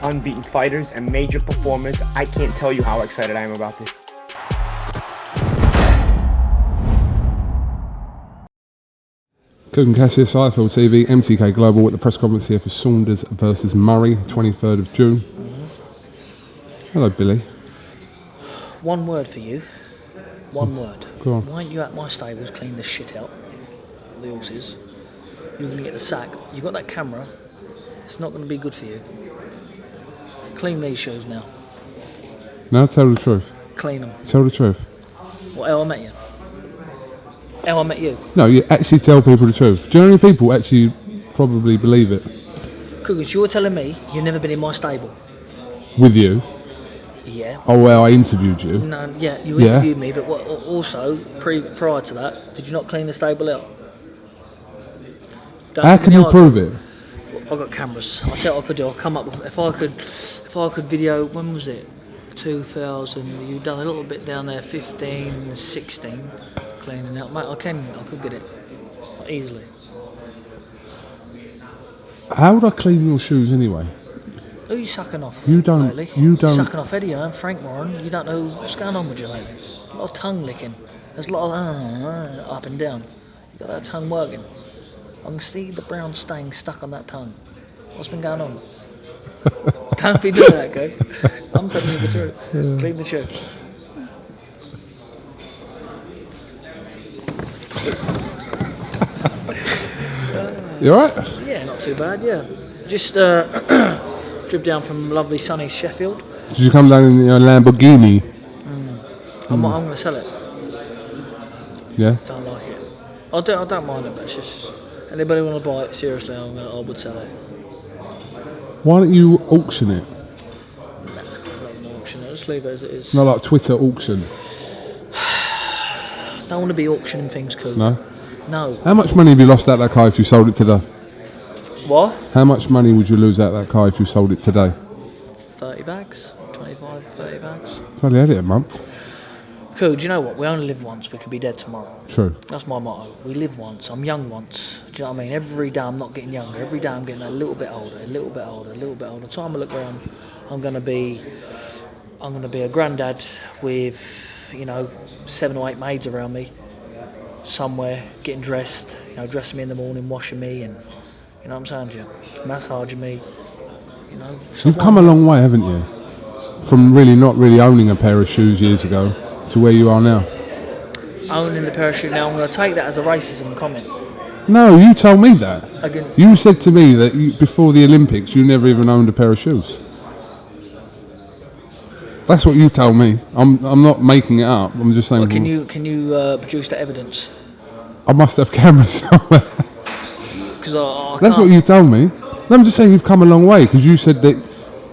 unbeaten fighters and major performers. I can't tell you how excited I am about this. KUGAN, CASSIUS, IFL TV, MTK Global at the press conference here for Saunders versus Murray, 23rd of June. Hello, Billy. One word for you. One word. Go on. Why aren't you at my stables clean the shit out? The horses. You're going to get the sack. You've got that camera. It's not going to be good for you. Clean these shoes now. Now tell the truth. Clean them. Tell the truth. What, how I met you? How I met you? No, you actually tell people the truth. Do you know how many people actually probably believe it? Because you're telling me you've never been in my stable. With you? Yeah. Oh, well, I interviewed you. No, yeah, you interviewed me, but what, also, prior to that, did you not clean the stable out? How can you prove it? I've got cameras. I'll tell you what I could do. I'll come up with, if I could video, when was it? 2000, you've done a little bit down there, 15, 16, cleaning out. Mate, I could get it. Easily. How would I clean your shoes anyway? Who are you sucking off? You don't. Lately? You don't. You're sucking off Eddie and Frank Warren. You don't know what's going on with you lately. A lot of tongue licking. There's a lot of up and down. You got that tongue working. I can see the brown stain stuck on that tongue. What's been going on? Don't be doing that, okay? I'm telling you the truth. Yeah. Clean the shoe. You alright? Yeah, not too bad, yeah. Just drove down from lovely sunny Sheffield. Did you come down in your Lamborghini? I'm going to sell it. Yeah? Don't like it. I don't mind it, but it's just... Anybody want to buy it, seriously, I would sell it. Why don't you auction it? Nah, I'm not auction it. Just leave it as it is. Not like Twitter auction? Don't want to be auctioning things, cool. No? No. How much money have you lost out that car if you sold it today? What? How much money would you lose out that car if you sold it today? 30 bags. 25, 30 bags. I've only had it a month. Cool, do you know what? We only live once, we could be dead tomorrow. True. That's my motto. We live once, I'm young once. Do you know what I mean? Every day I'm not getting younger. Every day I'm getting a little bit older, a little bit older, a little bit older. Time I look around, I'm gonna be a granddad with, 7 or 8 maids around me. Somewhere, getting dressed, dressing me in the morning, washing me, and you know what I'm saying to you? Massaging me, You've come a long way, haven't you? From really not really owning a pair of shoes years ago to where you are now. Owning the pair of shoes now, I'm going to take that as a racism comment. No, you told me that. Against you said to me that before the Olympics you never even owned a pair of shoes. That's what you told me. I'm not making it up. I'm just saying. Well, can you produce the evidence? I must have cameras somewhere. Because I That's can't. what you told me. I'm just saying you've come a long way because you said that.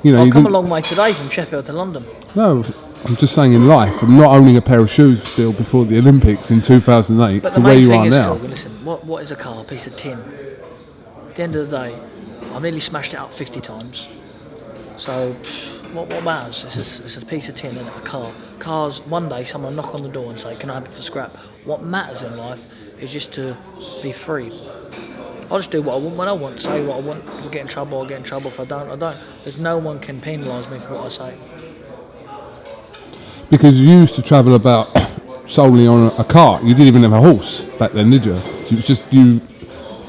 I've come a long way today from Sheffield to London. No, I'm just saying in life, from not owning a pair of shoes still before the Olympics in 2008 but to where you are now. Cool, listen, what is a car? A piece of tin. At the end of the day, I've nearly smashed it up 50 times. So, what matters? It's a piece of tin and a car. Cars, one day someone will knock on the door and say, can I have it for scrap? What matters in life is just to be free. I'll just do what I want when I want, say what I want. If I get in trouble, I'll get in trouble. If I don't, I don't. There's no one can penalise me for what I say. Because you used to travel about solely on a cart. You didn't even have a horse back then, did you? It was just you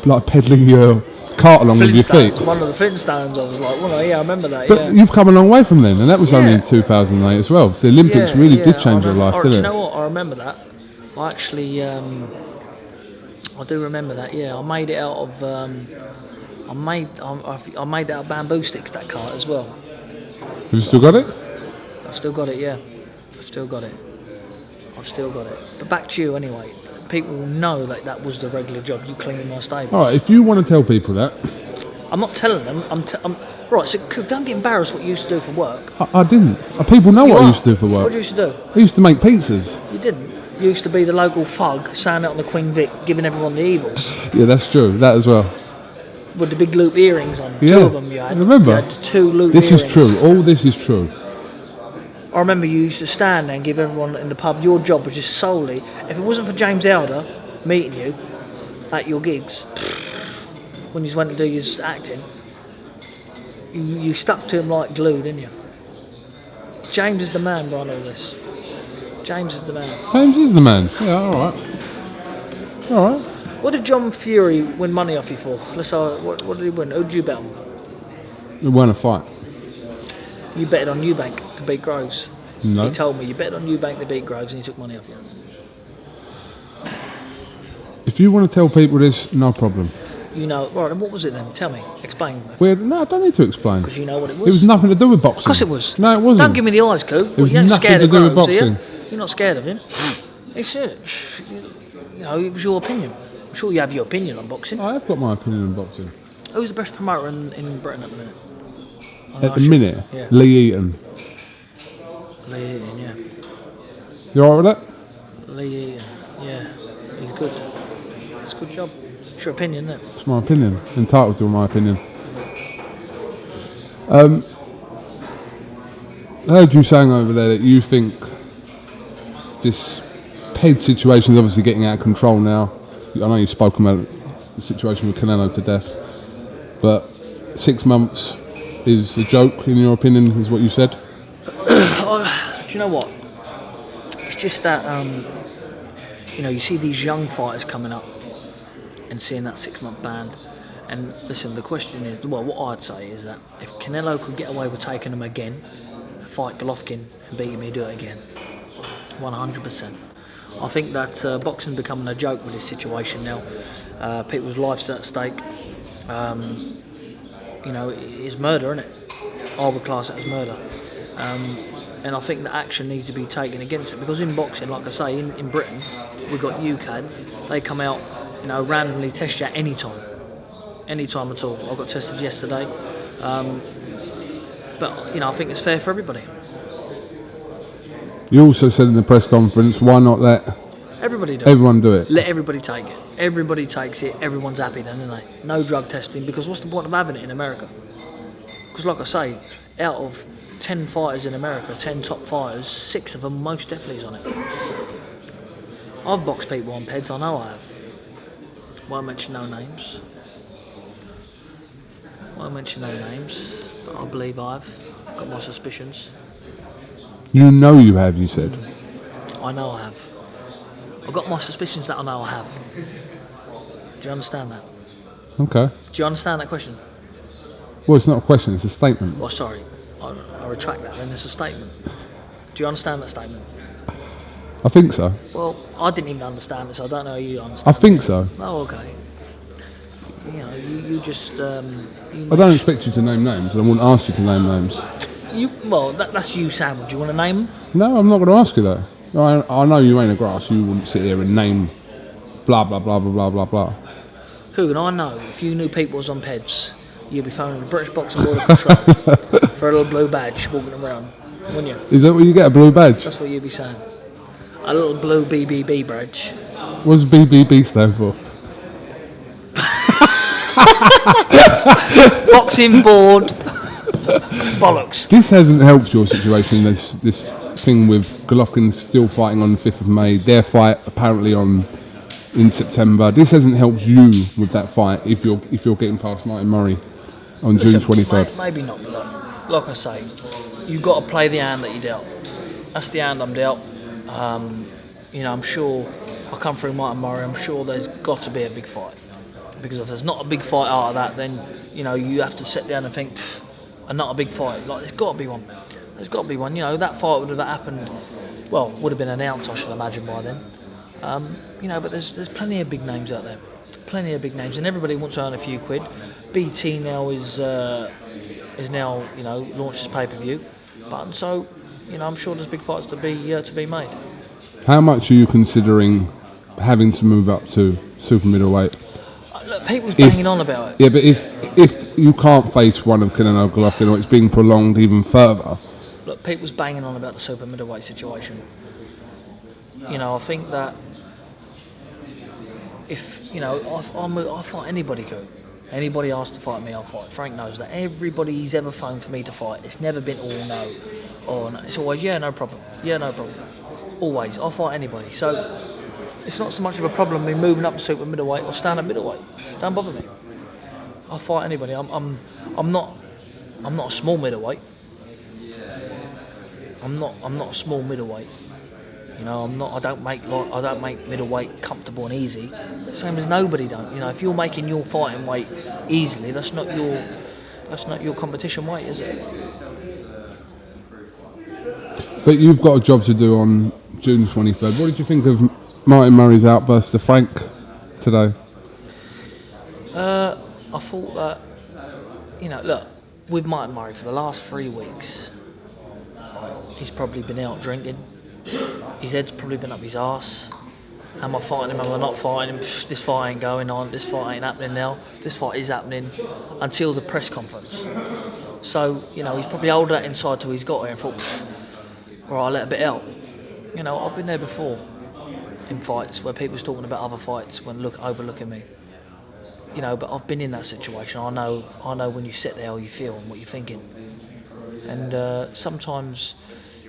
like pedalling your cart along with your feet. One of the Flintstones, I was like, well, yeah, I remember that, but yeah. You've come a long way from then, and that was only in 2008 as well. So the Olympics really did change your life, didn't it? Do you know what? I remember that. I actually... I do remember that. Yeah, I made it out of. I made it out of bamboo sticks. That cart as well. Have you still got it? I've still got it. Yeah, I've still got it. But back to you anyway. People will know that was the regular job. You cleaning my stable. All right. If you want to tell people that, I'm not telling them. I'm right. So don't get embarrassed. What you used to do for work. I didn't. People know what I used to do for work. What did you used to do? I used to make pizzas. You didn't. You used to be the local thug, standing out on the Queen Vic, giving everyone the evils. Yeah, that's true. That as well. With the big loop earrings on. Yeah. 2 of them you had. Remember? You had 2 loop earrings. This is true. All this is true. I remember you used to stand there and give everyone in the pub, your job was just solely, if it wasn't for James Elder meeting you at your gigs, when you went to do your acting, you stuck to him like glue, didn't you? James is the man behind all this. James is the man. James is the man. Yeah, all right. All right. What did John Fury win money off you for? Let's say, what did he win? Who did you bet on? It weren't a fight. You betted on Eubank to beat Groves. No. He told me you betted on Eubank to beat Groves and he took money off you. If you want to tell people this, no problem. You know, right, and what was it then? Tell me. Explain. No, I don't need to explain. Because you know what it was. It was nothing to do with boxing. Of course it was. No, it wasn't. Don't give me the eyes, Coop. It was You ain't nothing scared to of do with Groves, are you? boxing. You're not scared of him. It's you know, it was your opinion. I'm sure you have your opinion on boxing. I have got my opinion on boxing. Who's the best promoter in Britain at the minute? At the minute, Yeah. Lee Eaton. Lee Eaton, yeah. You alright with that? Lee Eaton, yeah. He's good. It's a good job. It's your opinion, isn't it? It's my opinion. Entitled to my opinion. I heard you saying over there that you think this head situation is obviously getting out of control now. I know you've spoken about the situation with Canelo to death, but 6 months is a joke, in your opinion, is what you said? Do you know what? It's just that, you know, you see these young fighters coming up and seeing that 6 month ban. And listen, the question is, well, what I'd say is that if Canelo could get away with taking him again, fight Golovkin and beat him, he'd do it again. 100%. I think that boxing's becoming a joke with this situation now. People's lives at stake. You know, it's murder, isn't it? I would class it as murder. And I think that action needs to be taken against it, because in boxing, like I say, in Britain, we've got KUGAN. They come out, you know, randomly test you at any time at all. I got tested yesterday. But, you know, I think it's fair for everybody. You also said in the press conference, why not let everyone do it? Let everybody take it. Everybody takes it. Everyone's happy then, isn't they? No drug testing, because what's the point of having it in America? Because like I say, out of 10 fighters in America, 10 top fighters, 6 of them most definitely is on it. I've boxed people on peds, I know I have. Won't mention no names. But I believe I've got my suspicions. You know you have, you said. I know I have. I've got my suspicions that I know I have. Do you understand that? Okay. Do you understand that question? Well, it's not a question, it's a statement. Well, sorry, I retract that, then it's a statement. Do you understand that statement? I think so. Well, I didn't even understand it, so I don't know how you understand I think so. Oh, okay. You know, you just... I don't expect you to name names, and I wouldn't ask you to name names. Well, that's you, Sam. Do you want to name them? No, I'm not going to ask you that. I know you ain't a grass, you wouldn't sit here and name blah, blah, blah, blah, blah, blah, blah. KUGAN, I know, if you knew people was on peds, you'd be phoning the British Boxing Board of Control for a little blue badge walking around, wouldn't you? Is that what you get, a blue badge? That's what you'd be saying. A little blue BBB badge. What does BBB stand for? Boxing Board. Bollocks. This hasn't helped your situation, this thing with Golovkin still fighting on the 5th of May, their fight apparently in September. This hasn't helped you with that fight if you're getting past Martin Murray on June 23rd. Maybe not, but like I say, you've got to play the hand that you dealt. That's the hand I'm dealt. You know, I'm sure I come through Martin Murray, I'm sure there's got to be a big fight. Because if there's not a big fight out of that, then, you know, you have to sit down and think, and not a big fight. Like, there's got to be one. There's got to be one. You know, that fight would have happened, well, would have been announced, I should imagine, by then. You know, but there's plenty of big names out there. Plenty of big names, and everybody wants to earn a few quid. BT now is now, you know, launched his pay-per-view. But so, you know, I'm sure there's big fights to be made. How much are you considering having to move up to super middleweight? Look, people's banging on about it. Yeah, but if you can't face one of Canelo Golovkin, or it's being prolonged even further. Look, people's banging on about the super middleweight situation. You know, I think that if, you know, I'll fight anybody, Coop. Anybody asks to fight me, I'll fight. Frank knows that. Everybody he's ever phoned for me to fight, it's never been no. It's always, yeah, no problem. Yeah, no problem. Always. I'll fight anybody. So it's not so much of a problem me moving up to super middleweight or stand at middleweight. Don't bother me. I'll fight anybody. I'm not I'm not a small middleweight. I'm not a small middleweight. You know, I don't make middleweight comfortable and easy. Same as nobody don't. You know, if you're making your fighting weight easily, that's not your competition weight, is it? But you've got a job to do on June 23rd. What did you think of Martin Murray's outburst to Frank today? I thought that, you know, look, with Martin Murray for the last 3 weeks, right, he's probably been out drinking. His head's probably been up his arse. Am I fighting him? Am I not fighting him? Pfft, this fight ain't going on. This fight ain't happening now. This fight is happening until the press conference. So, you know, he's probably held that inside till he's got here and thought, all right, I'll let a bit out. You know, I've been there before in fights where people's talking about other fights when overlooking me. You know, but I've been in that situation. I know when you sit there how you feel and what you're thinking. And sometimes,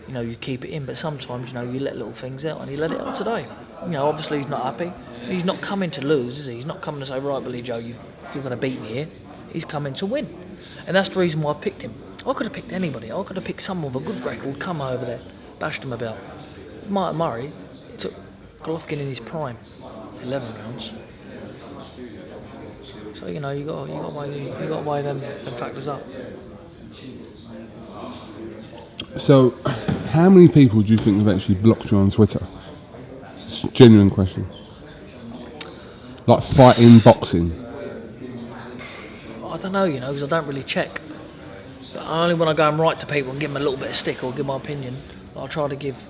you know, you keep it in, but sometimes, you know, you let little things out, and he let it out today. You know, obviously he's not happy. He's not coming to lose, is he? He's not coming to say, right, Billy Joe, you're going to beat me here. He's coming to win. And that's the reason why I picked him. I could have picked anybody. I could have picked someone with a good record, come over there, bashed him about. Martin Murray, it took Golovkin in his prime, 11 rounds. So, you know, you got to weigh them factors up. So, how many people do you think have actually blocked you on Twitter? It's a genuine question. Like fighting, boxing. I don't know, you know, because I don't really check. But only when I go and write to people and give them a little bit of stick or give my opinion, I'll try to give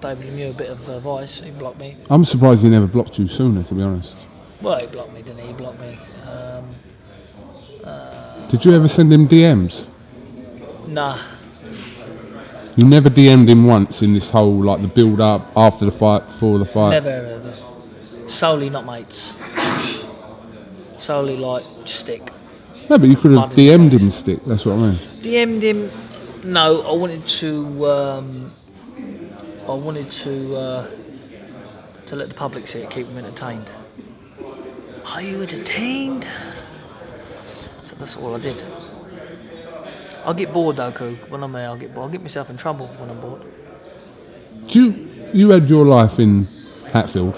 David Lemieux a bit of advice. He blocked me. I'm surprised he never blocked you sooner, to be honest. Well, he blocked me, didn't he? He blocked me. Did you ever send him DMs? Nah. You never DM'd him once in this whole, like, the build-up, after the fight, before the fight? Never, ever. Solely not mates. Solely, like, stick. No, but you could have DM'd him stick, that's what I mean. DM'd him. No, I wanted to let the public see it, keep them entertained. Are you entertained? So that's all I did. I'll get bored though, Coog. When I'm there, I'll get bored. I'll get myself in trouble when I'm bored. You had your life in Hatfield,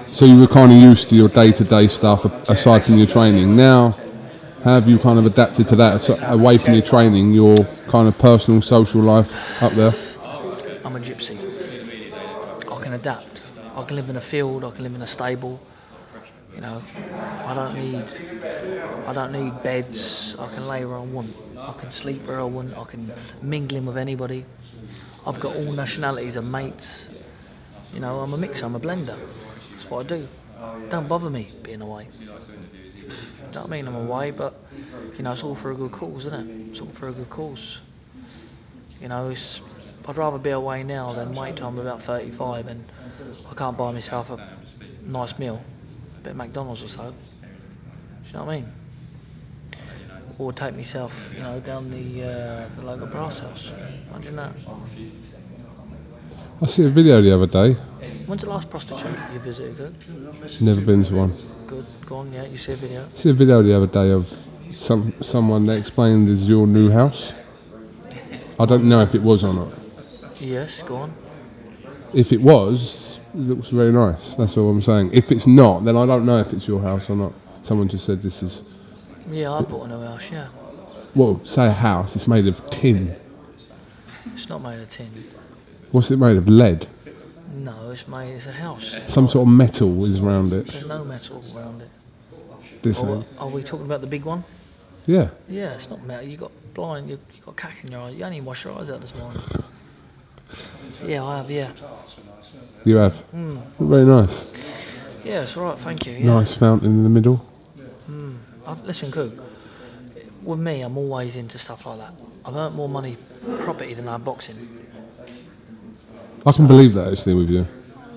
so you were kind of used to your day-to-day stuff aside from your training. Now, how have you kind of adapted to that, away from your training, your kind of personal, social life up there? I'm a gypsy. I can adapt. I can live in a field. I can live in a stable. You know, I don't need beds. I can lay where I want. I can sleep where I want. I can mingle in with anybody. I've got all nationalities of mates. You know, I'm a mixer. I'm a blender. That's what I do. Don't bother me being away. You know what I mean? I'm away, but you know, it's all for a good cause, isn't it? It's all for a good cause. You know, I'd rather be away now than wait till I'm about 35 and I can't buy myself a nice meal, a bit of McDonald's or so. Do you know what I mean? Or take myself, you know, down the local brass house. Imagine that. I see a video the other day. When's the last prostitute you visited? Good. Never been to one. Good. Go on. Yeah, you see a video. I see a video the other day of someone that explained is your new house. I don't know if it was or not. Yes. Go on. If it was, it looks very nice. That's all I'm saying. If it's not, then I don't know if it's your house or not. Someone just said this is. Yeah, I bought a new house. Yeah. Well, say a house. It's made of tin. It's not made of tin. What's it made of? Lead. No, it's a house. Some sort of metal is around it. There's no metal around it. This Are we talking about the big one? Yeah. Yeah, it's not metal. You got blind. You got cack in your eye. You only washed your eyes out this morning. Yeah, I have. Yeah. You have. Very nice. Yeah, it's all right. Thank you. Yeah. Nice fountain in the middle. Listen, Coog. With me, I'm always into stuff like that. I've earned more money property than I have boxing. I can believe that actually with you.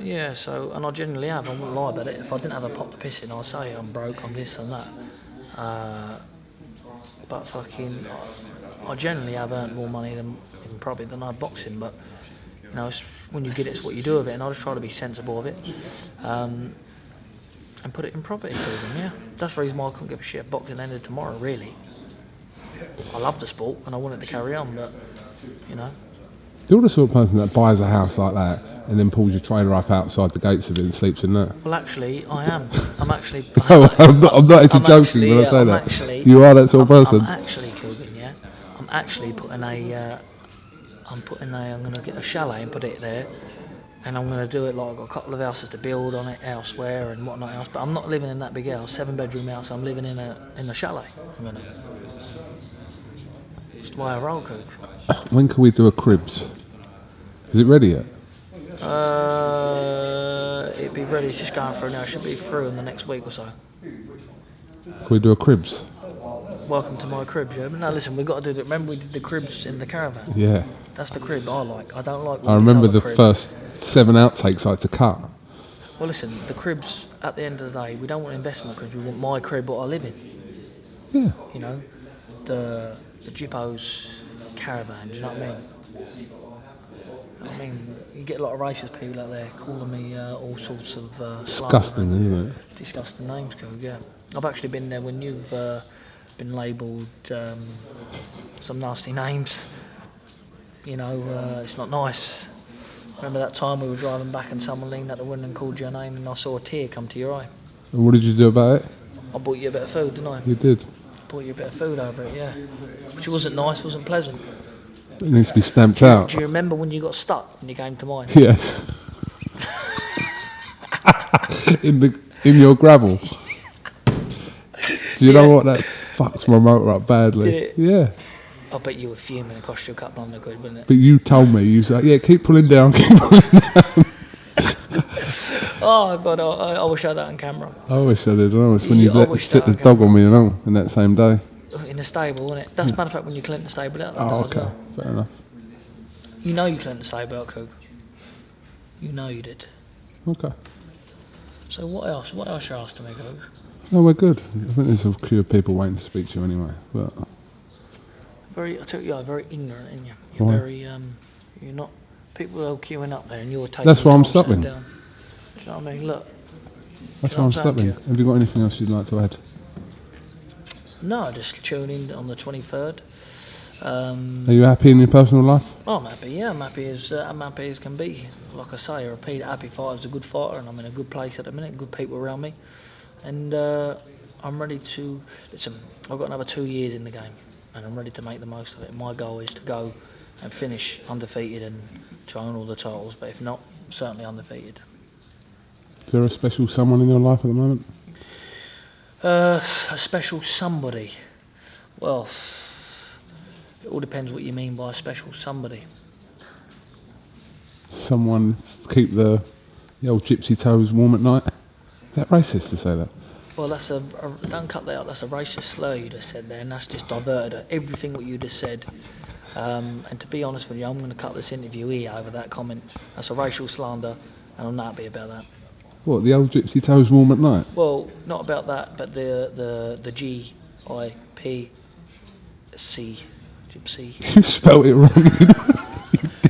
Yeah, so, and I genuinely have, I wouldn't lie about it. If I didn't have a pot to piss in, I'd say I'm broke, I'm this and that. But fucking, I generally have earned more money in property than I have boxing, but, you know, it's, when you get it, it's what you do with it, and I just try to be sensible of it. And put it in property for them, yeah. That's the reason why I couldn't give a shit if boxing ended tomorrow, really. I love the sport and I want it to carry on, but you know. You're the sort of person that buys a house like that and then pulls your trailer up outside the gates of it and sleeps in there. Well, actually, I am. I'm actually. No, I'm not actually joking when I say that. You are that sort of person. I'm actually Kugan, yeah. I'm actually putting a. I'm going to get a chalet and put it there, and I'm going to do it like I've got a couple of houses to build on it elsewhere and whatnot else. But I'm not living in that big house, 7-bedroom house. I'm living in a chalet. It's the way I roll, Cook. When can we do a cribs? Is it ready yet? It'd be ready. It's just going through now. It should be through in the next week or so. Can we do a cribs? Welcome to my crib, yeah. But no, listen, we've got to do that. Remember we did the cribs in the caravan? Yeah. That's the crib I like. I don't like. I remember the crib. first 7 outtakes I had to cut. Well, listen, the cribs. At the end of the day, we don't want investment cribs. We want my crib, what I live in. Yeah. You know, the Jippo's caravan. Do you know what I mean? You get a lot of racist people out there calling me all sorts of Disgusting, isn't it? Disgusting names, Code. Yeah, I've actually been there when you've been labelled some nasty names. You know, it's not nice. Remember that time we were driving back and someone leaned out the window and called your name and I saw a tear come to your eye? And what did you do about it? I bought you a bit of food, didn't I? You did. Bought you a bit of food over it, yeah. Which wasn't nice, wasn't pleasant. It needs to be stamped out. Do you remember when you got stuck when you came to mine? Yes. in your gravel. Do you know what? That fucks my motor up badly. Did it? Yeah. I bet you were fuming. It cost you a couple £100, wouldn't it? But you told me, you was like, yeah, keep pulling down, keep pulling down. Oh God, I wish I had that on camera. I wish I did. I wish when you I let sit the dog on me, in that same day. In the stable, wasn't it? That's a matter of fact when you cleaned the stable out. Oh, okay. Fair enough. You know you cleaned the stable out, Coog. You know you did. Okay. So what else? What else you asked me, Coog? No, we're good. I think there's a queue of people waiting to speak to you anyway. But I took you are very ignorant, aren't you? You're why? very, you're not, people are queuing up there and you're taking that's why I'm time stopping. down. Do you know what I mean? Look. That's why I'm stopping. Have you got anything else you'd like to add? No, just tune in on the 23rd. Are you happy in your personal life? Oh, I'm happy, yeah, I'm happy as can be. Like I say, I repeat, a happy fighter's a good fighter and I'm in a good place at the minute, good people around me. And I'm ready to, listen, I've got another 2 years in the game and I'm ready to make the most of it. My goal is to go and finish undefeated and to own all the titles, but if not, certainly undefeated. Is there a special someone in your life at the moment? A special somebody? Well, it all depends what you mean by a special somebody. Someone keep the old gypsy toes warm at night? Is that racist to say that? Well, that's don't cut that out. That's a racist slur you just said there, and that's just diverted everything what you just said. And to be honest with you, I'm going to cut this interview here over that comment. That's a racial slander, and I'm not happy about that. What, the old gypsy toes warm at night? Well, not about that, but the GIPC, gypsy. You spelled it wrong.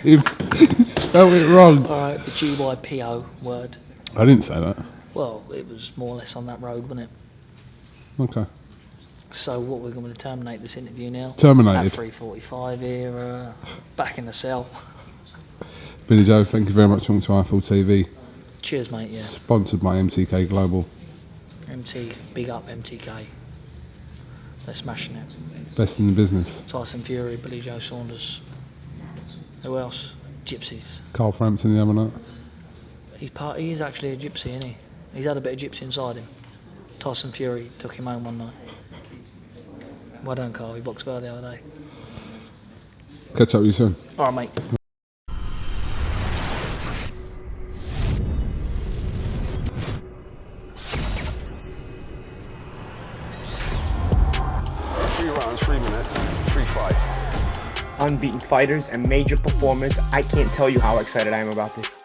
You spelled it wrong. All right, the GYPO word. I didn't say that. Well, it was more or less on that road, wasn't it? Okay. So what, we're going to terminate this interview now? Terminated. At 3:45 here, back in the cell. Billy Joe, thank you very much for coming to iFull TV. Cheers, mate, yeah. Sponsored by MTK Global. Big up MTK. They're smashing it. Best in the business. Tyson Fury, Billy Joe Saunders. Who else? Gypsies. Carl Frampton the other night. He is actually a gypsy, isn't he? He's had a bit of gypsy inside him. Tyson Fury took him home one night. Well done, Carl. He boxed well the other day. Catch up with you soon. All right, mate. Unbeaten fighters and major performers. I can't tell you how excited I am about this.